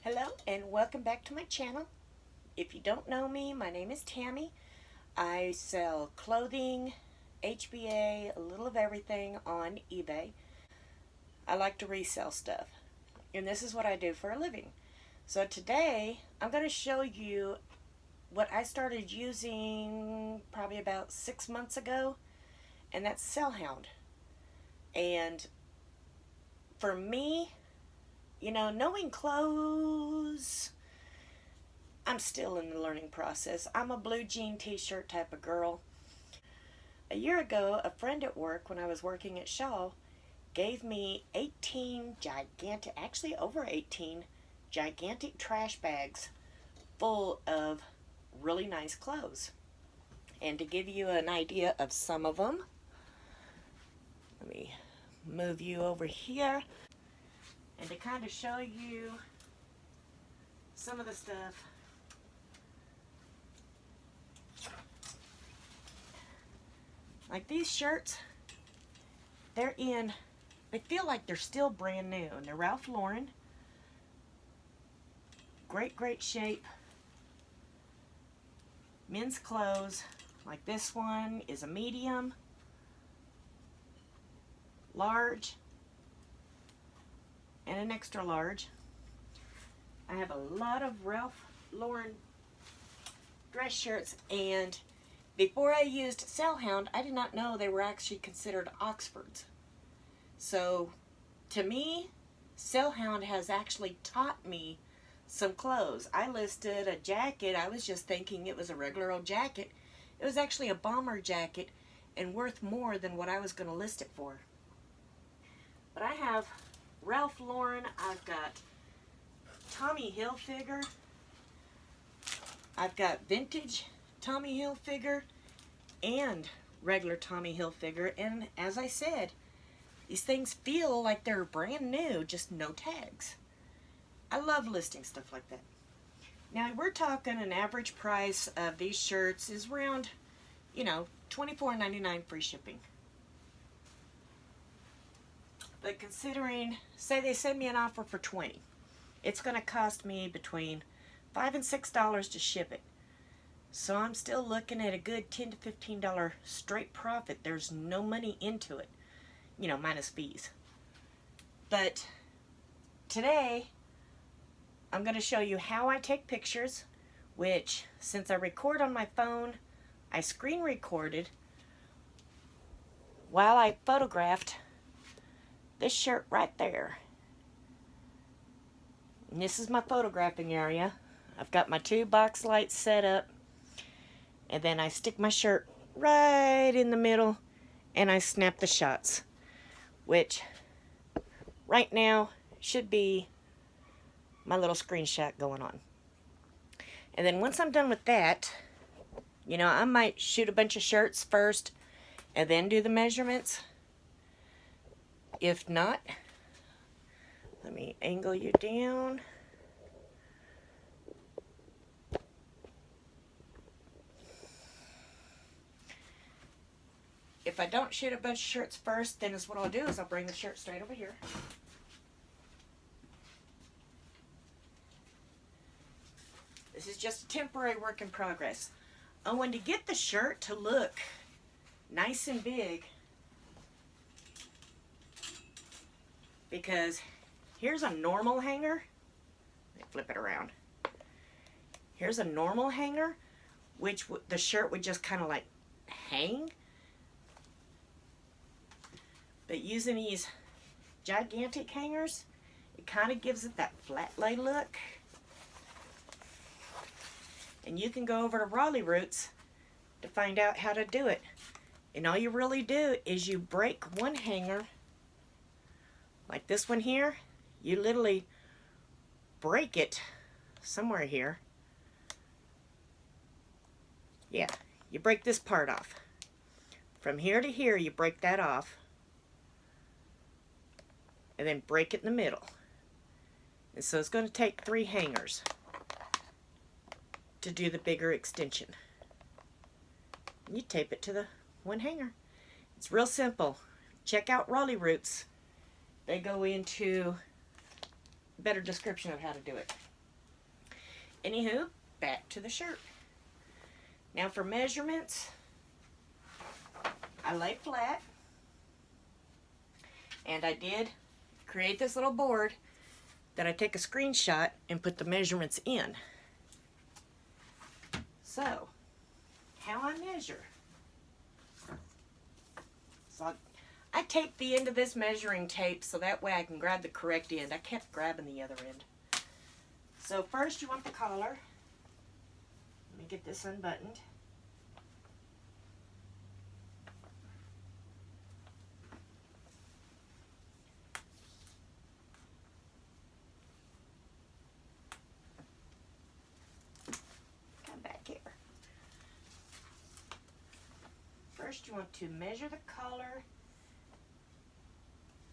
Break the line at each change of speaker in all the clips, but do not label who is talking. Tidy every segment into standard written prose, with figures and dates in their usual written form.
Hello and welcome back to my channel. If you don't know me, my name is Tammy. I sell clothing, HBA, a little of everything on eBay. I like to resell stuff, and this is what I do for a living. So today I'm going to show you what I started using probably about 6 months ago, and that's Sellhound. And for me, knowing clothes, I'm still in the learning process. I'm a blue jean t-shirt type of girl. A year ago, a friend at work, when I was working at Shaw, gave me 18 gigantic, actually over 18 gigantic trash bags full of really nice clothes. And to give you an idea of some of them, let me move you over here. And to kind of show you some of the stuff, like these shirts, they feel like they're still brand new, and they're Ralph Lauren. Great shape. Men's clothes, like this one is a medium, large, and an extra large. I have a lot of Ralph Lauren dress shirts, and before I used Sellhound, I did not know they were actually considered Oxfords. So to me, Sellhound has actually taught me some clothes. I listed a jacket. I was just thinking it was a regular old jacket. It was actually a bomber jacket and worth more than what I was going to list it for. But I have Ralph Lauren. I've got Tommy Hilfiger. I've got vintage Tommy Hilfiger and regular Tommy Hilfiger. And as I said, these things feel like they're brand new, just no tags. I love listing stuff like that. Now we're talking an average price of these shirts is around, $24.99 free shipping. But considering, say they send me an offer for $20, it's going to cost me between $5 and $6 to ship it. So I'm still looking at a good $10 to $15 straight profit. There's no money into it, minus fees. But today, I'm going to show you how I take pictures, which, since I record on my phone, I screen recorded while I photographed this shirt right there. And this is my photographing area. I've got my 2 box lights set up, and then I stick my shirt right in the middle and I snap the shots, which right now should be my little screenshot going on. And then once I'm done with that, I might shoot a bunch of shirts first and then do the measurements. If not, let me angle you down. If I don't shoot a bunch of shirts first, then what I'll do is I'll bring the shirt straight over here. This is just a temporary work in progress. Oh, and to get the shirt to look nice and big, because here's a normal hanger. Let me flip it around. Here's a normal hanger, which the shirt would just kind of like hang. But using these gigantic hangers, it kind of gives it that flat lay look. And you can go over to Raleigh Roots to find out how to do it. And all you really do is you break one hanger, like this one here. You literally break it somewhere here. Yeah, you break this part off. From here to here, you break that off. And then break it in the middle. And so it's going to take 3 hangers to do the bigger extension. You tape it to the one hanger. It's real simple. Check out Raleigh Roots. They go into better description of how to do it. Anywho, back to the shirt. Now for measurements, I lay flat, and I did create this little board that I take a screenshot and put the measurements in. So, how I measure. So I taped the end of this measuring tape so that way I can grab the correct end. I kept grabbing the other end. So first you want the collar. Let me get this unbuttoned. Come back here. First you want to measure the collar.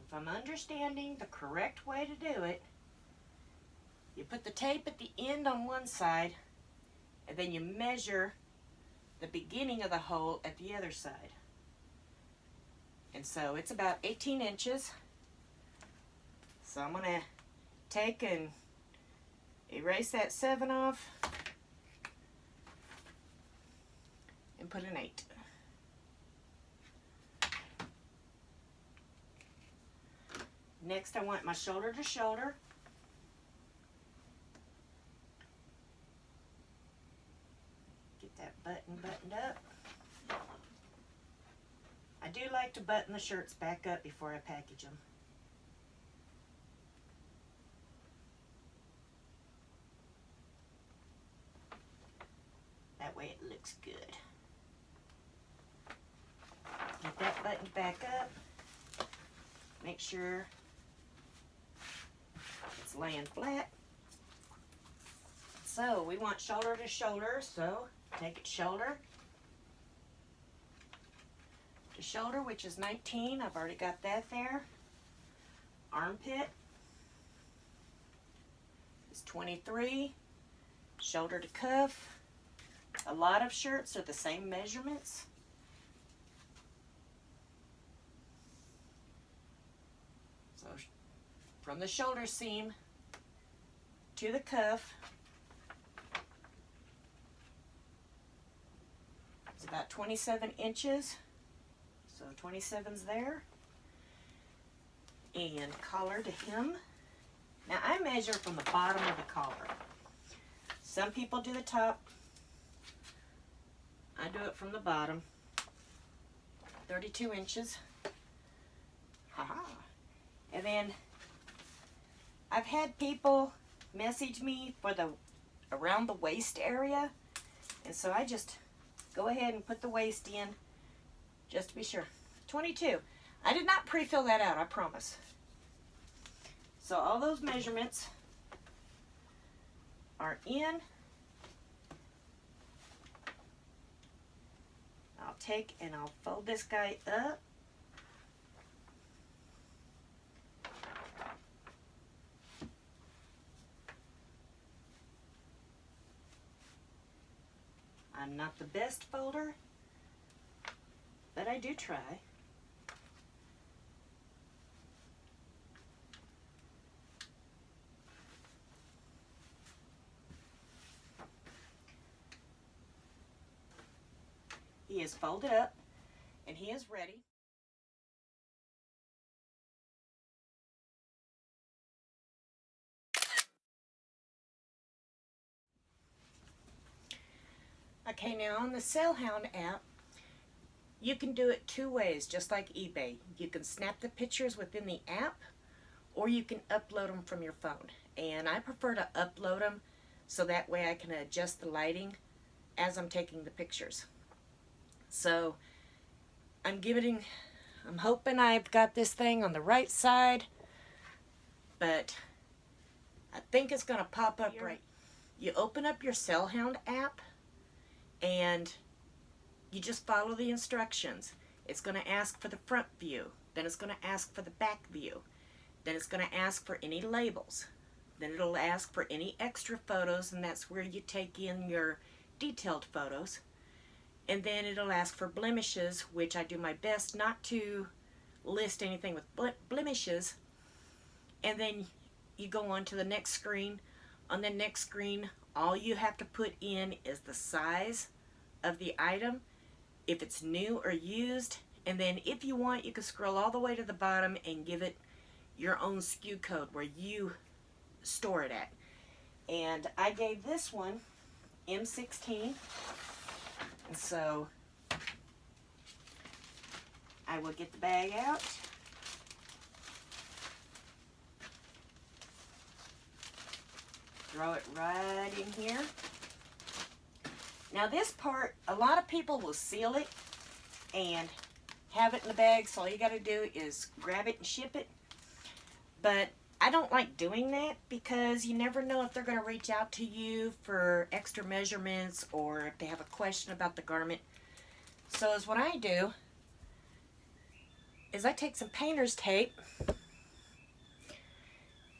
If I'm understanding the correct way to do it, you put the tape at the end on one side, and then you measure the beginning of the hole at the other side. And so it's about 18 inches. So I'm going to take and erase that 7 off and put an 8. Next I want my shoulder to shoulder. Get that button buttoned up. I do like to button the shirts back up before I package them. That way it looks good. Get that buttoned back up. Make sure it's laying flat. So we want shoulder to shoulder, so take it shoulder to shoulder, which is 19. I've already got that there. Armpit is 23. Shoulder to cuff. A lot of shirts are the same measurements. So from the shoulder seam to the cuff, it's about 27 inches. So 27's there. And collar to hem. Now I measure from the bottom of the collar. Some people do the top. I do it from the bottom. 32 inches. Haha. And then I've had people message me for the around the waist area. And so I just go ahead and put the waist in just to be sure. 22. I did not pre-fill that out, I promise. So all those measurements are in. I'll take and I'll fold this guy up. I'm not the best folder, but I do try. He is folded up and he is ready. Okay, now on the Sellhound app, you can do it two ways, just like eBay. You can snap the pictures within the app, or you can upload them from your phone. And I prefer to upload them so that way I can adjust the lighting as I'm taking the pictures. So I'm hoping I've got this thing on the right side, but I think it's going to pop up right. You open up your Sellhound app and you just follow the instructions. It's going to ask for the front view, then it's going to ask for the back view, then it's going to ask for any labels, then it'll ask for any extra photos, and that's where you take in your detailed photos. And then it'll ask for blemishes, which I do my best not to list anything with blemishes. And then you go on to the next screen. On the next screen, all you have to put in is the size of the item, if it's new or used, and then if you want, you can scroll all the way to the bottom and give it your own SKU code where you store it at. And I gave this one M16, and so I will get the bag out. Throw it right in here. Now this part, a lot of people will seal it and have it in the bag, so all you got to do is grab it and ship it. But I don't like doing that because you never know if they're going to reach out to you for extra measurements or if they have a question about the garment. So is what I do is I take some painter's tape,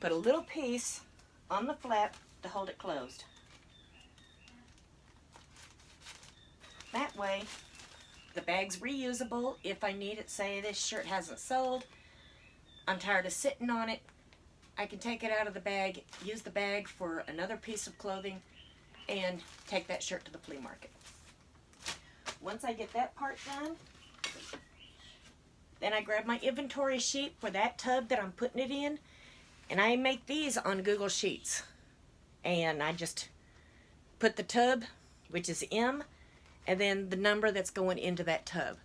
put a little piece on the flap to hold it closed. That way the bag's reusable if I need it. Say this shirt hasn't sold, I'm tired of sitting on it, I can take it out of the bag, use the bag for another piece of clothing, and take that shirt to the flea market. Once I get that part done, then I grab my inventory sheet for that tub that I'm putting it in, and I make these on Google Sheets. And I just put the tub, which is M, and then the number that's going into that tub.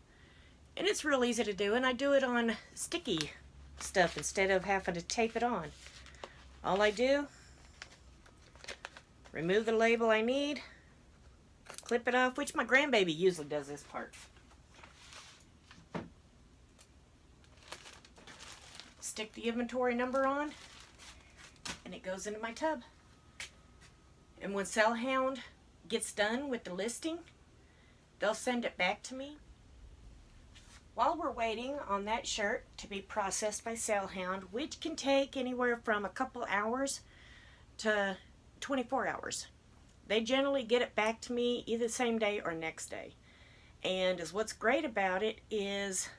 And it's real easy to do, and I do it on sticky stuff instead of having to tape it on. All I do, remove the label I need, clip it off, which my grandbaby usually does this part. Stick the inventory number on, and it goes into my tub. And when Sellhound gets done with the listing, they'll send it back to me. While we're waiting on that shirt to be processed by Sellhound, which can take anywhere from a couple hours to 24 hours, they generally get it back to me either the same day or next day. And what's great about it is,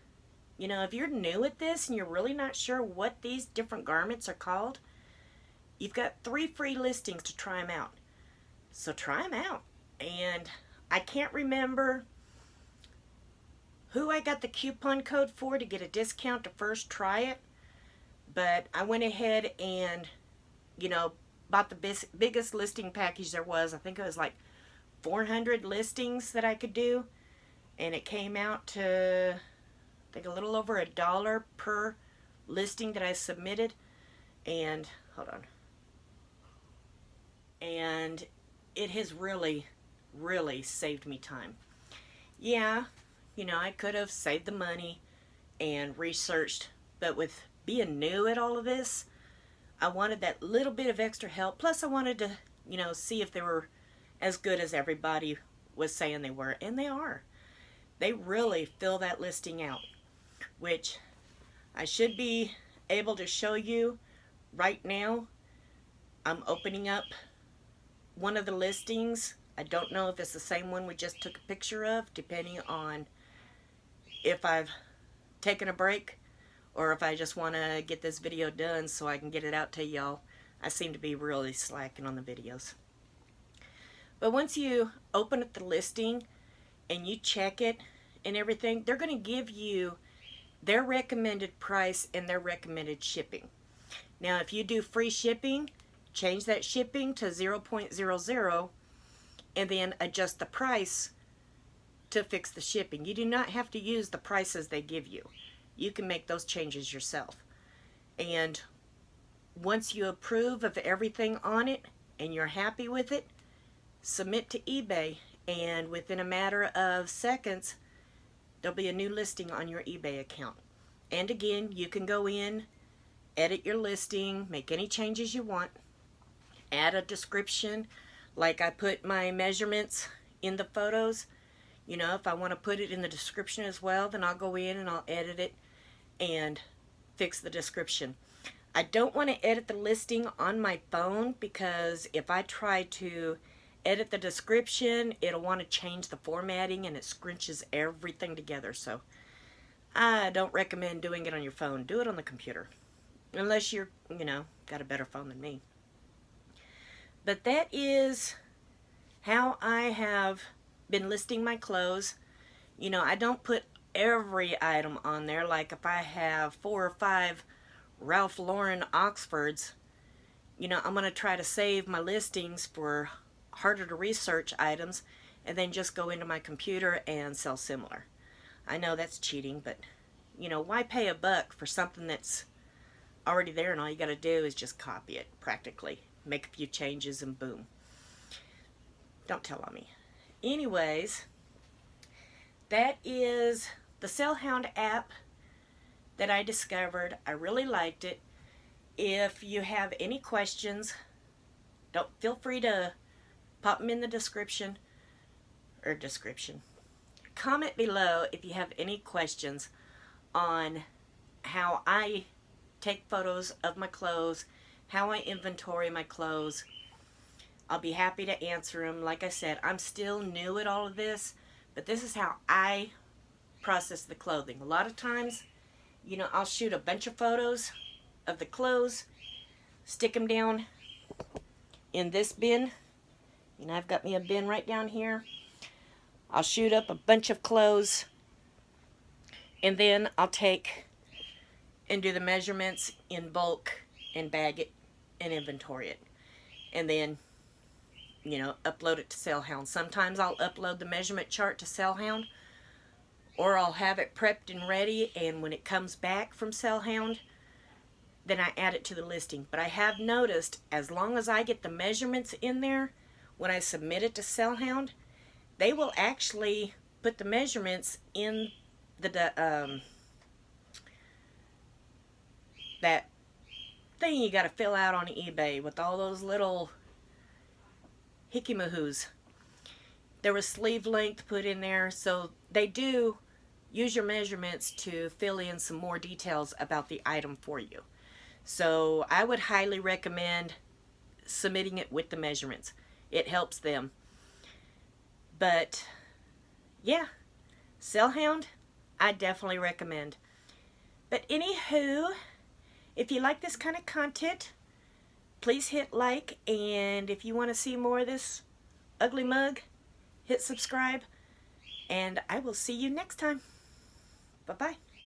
you know, if you're new at this and you're really not sure what these different garments are called, you've got 3 free listings to try them out. So try them out. And I can't remember who I got the coupon code for to get a discount to first try it, but I went ahead and, you know, bought the biggest listing package there was. I think it was like 400 listings that I could do, and it came out to, I think, a little over $1 per listing that I submitted. And hold on, and it has really saved me time. Yeah, you know, I could have saved the money and researched, but with being new at all of this, I wanted that little bit of extra help. Plus I wanted to, you know, see if they were as good as everybody was saying they were, and they are. They really fill that listing out, which I should be able to show you right now. I'm opening up one of the listings. I don't know if it's the same one we just took a picture of, depending on if I've taken a break or if I just want to get this video done so I can get it out to y'all. I seem to be really slacking on the videos. But once you open up the listing and you check it and everything, they're going to give you their recommended price and their recommended shipping. Now if you do free shipping, change that shipping to 0.00 and then adjust the price to fix the shipping. You do not have to use the prices they give you. You can make those changes yourself. And once you approve of everything on it and you're happy with it, submit to eBay, and within a matter of seconds there'll be a new listing on your eBay account. And again, you can go in, edit your listing, make any changes you want, add a description. Like I put my measurements in the photos. You know, if I want to put it in the description as well, then I'll go in and I'll edit it and fix the description. I don't want to edit the listing on my phone because if I try to edit the description, it'll want to change the formatting and it scrunches everything together. So I don't recommend doing it on your phone. Do it on the computer. unless you're, got a better phone than me. But that is how I have been listing my clothes. I don't put every item on there. Like if I have 4 or 5 Ralph Lauren Oxfords, I'm going to try to save my listings for harder to research items and then just go into my computer and sell similar. I know that's cheating, but why pay $1 for something that's already there and all you got to do is just copy it practically, make a few changes, and boom. Don't tell on me. Anyways, that is the Sellhound app that I discovered. I really liked it. If you have any questions, don't feel free to pop them in the description. Comment below if you have any questions on how I take photos of my clothes, how I inventory my clothes. I'll be happy to answer them. Like I said, I'm still new at all of this, but this is how I process the clothing. A lot of times, I'll shoot a bunch of photos of the clothes, stick them down in this bin. I've got me a bin right down here. I'll shoot up a bunch of clothes, and then I'll take and do the measurements in bulk and bag it and inventory it. And then, upload it to Sellhound. Sometimes I'll upload the measurement chart to Sellhound, or I'll have it prepped and ready, and when it comes back from Sellhound, then I add it to the listing. But I have noticed, as long as I get the measurements in there, when I submit it to Sellhound, they will actually put the measurements in the that thing you got to fill out on eBay with all those little hickey-mahoos. There was sleeve length put in there, so they do use your measurements to fill in some more details about the item for you. So I would highly recommend submitting it with the measurements. It helps them. But yeah, Sellhound, I definitely recommend. But anywho, if you like this kind of content, please hit like, and if you want to see more of this ugly mug, hit subscribe, and I will see you next time. Bye-bye.